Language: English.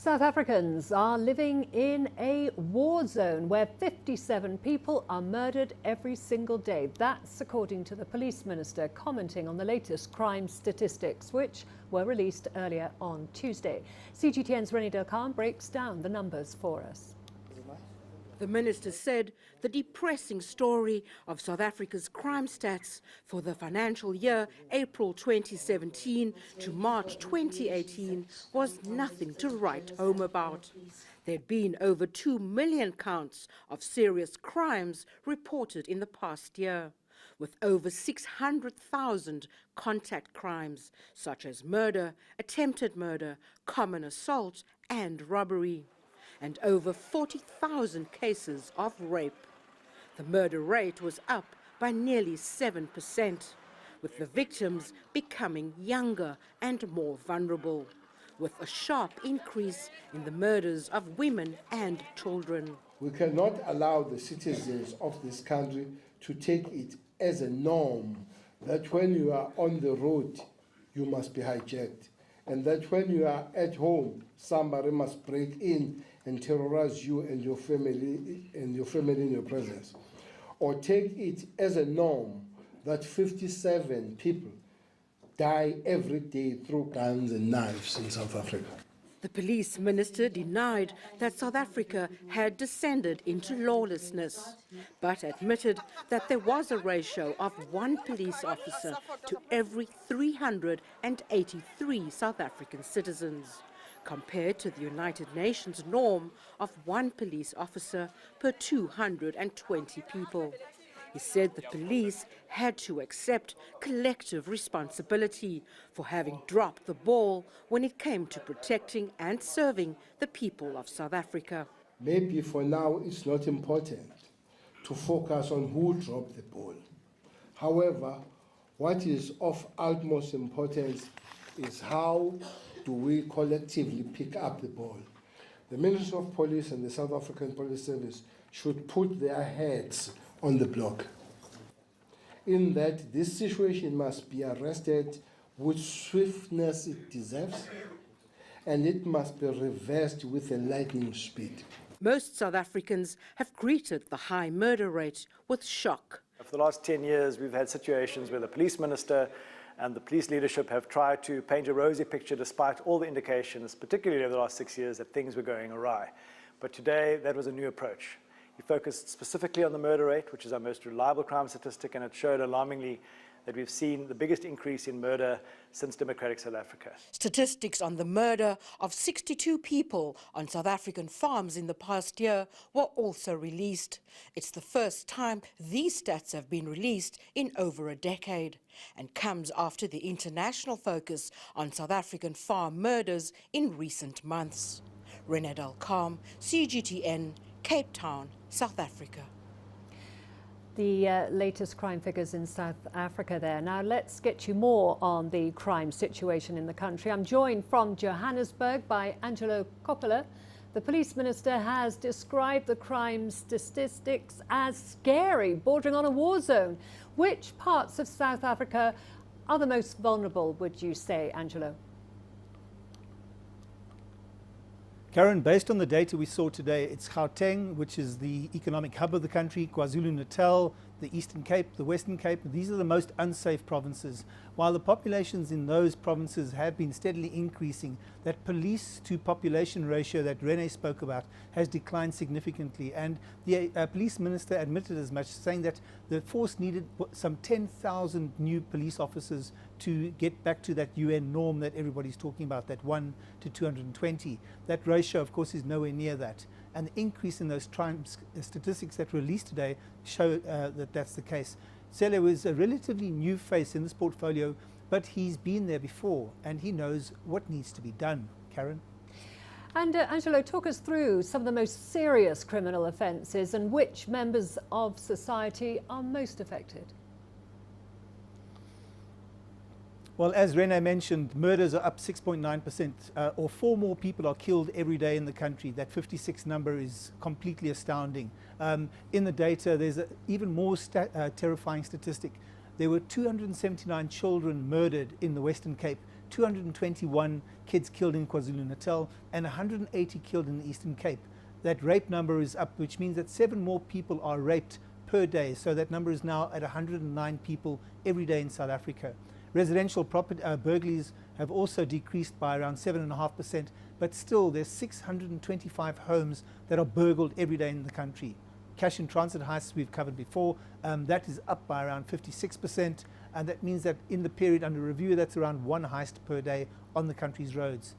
South Africans are living in a war zone where 57 people are murdered every single day. That's according to the police minister commenting on the latest crime statistics, which were released earlier on Tuesday. CGTN's Rennie Delcamp breaks down the numbers for us. The minister said the depressing story of South Africa's crime stats for the financial year April 2017 to March 2018 was nothing to write home about. There'd been over 2 million counts of serious crimes reported in the past year, with over 600,000 contact crimes such as murder, attempted murder, common assault and robbery, and over 40,000 cases of rape. The murder rate was up by nearly 7%, with the victims becoming younger and more vulnerable, with a sharp increase in the murders of women and children. We cannot allow the citizens of this country to take it as a norm that when you are on the road, you must be hijacked, and that when you are at home, somebody must break in and terrorize you and your family in your presence. Or take it as a norm that 57 people die every day through guns and knives in South Africa. The police minister denied that South Africa had descended into lawlessness, but admitted that there was a ratio of 1 police officer to every 383 South African citizens, compared to the United Nations norm of 1 police officer per 220 people. He said the police had to accept collective responsibility for having dropped the ball when it came to protecting and serving the people of South Africa. Maybe for now it's not important to focus on who dropped the ball. However, what is of utmost importance is how do we collectively pick up the ball. The Ministry of Police and the South African Police Service should put their heads on the block, in that this situation must be arrested with swiftness it deserves, and it must be reversed with a lightning speed. Most South Africans have greeted the high murder rate with shock. For the last 10 years, we've had situations where the police minister and the police leadership have tried to paint a rosy picture despite all the indications, particularly over the last 6 years, that things were going awry. But today, that was a new approach. He focused specifically on the murder rate, which is our most reliable crime statistic, and it showed alarmingly that we've seen the biggest increase in murder since democratic South Africa. Statistics on the murder of 62 people on South African farms in the past year were also released. It's the first time these stats have been released in over a decade, and comes after the international focus on South African farm murders in recent months. Rennie Delcamp, CGTN, Cape Town, South Africa. The latest crime figures in South Africa there. Now let's get you more on the crime situation in the country. I'm joined from Johannesburg by Angelo Coppola. The police minister has described the crime statistics as scary, bordering on a war zone. Which parts of South Africa are the most vulnerable, would you say, Angelo? Karen, based on the data we saw today, it's Gauteng, which is the economic hub of the country, KwaZulu-Natal, the Eastern Cape, the Western Cape. These are the most unsafe provinces. While the populations in those provinces have been steadily increasing, that police to population ratio that Rennie spoke about has declined significantly. And the police minister admitted as much, saying that the force needed some 10,000 new police officers to get back to that UN norm that everybody's talking about, that 1 to 220. That ratio, of course, is nowhere near that. And the increase in those crime statistics that were released today show that that's the case. Cele was a relatively new face in this portfolio, but he's been there before and he knows what needs to be done. Karen? And Angelo, talk us through some of the most serious criminal offences and which members of society are most affected. Well, as Rennie mentioned, murders are up 6.9%, or 4 more people are killed every day in the country. That 56 number is completely astounding. In the data, there's an even more terrifying statistic. There were 279 children murdered in the Western Cape 221 kids killed in KwaZulu-Natal and 180 killed in the Eastern Cape. That rape number is up, which means that 7 more people are raped per day. So that number is now at 109 people every day in South Africa. Residential property burglaries have also decreased by around 7.5%, but still there's 625 homes that are burgled every day in the country. Cash in transit heists we've covered before, that is up by around 56%, and that means that in the period under review, that's around 1 heist per day on the country's roads.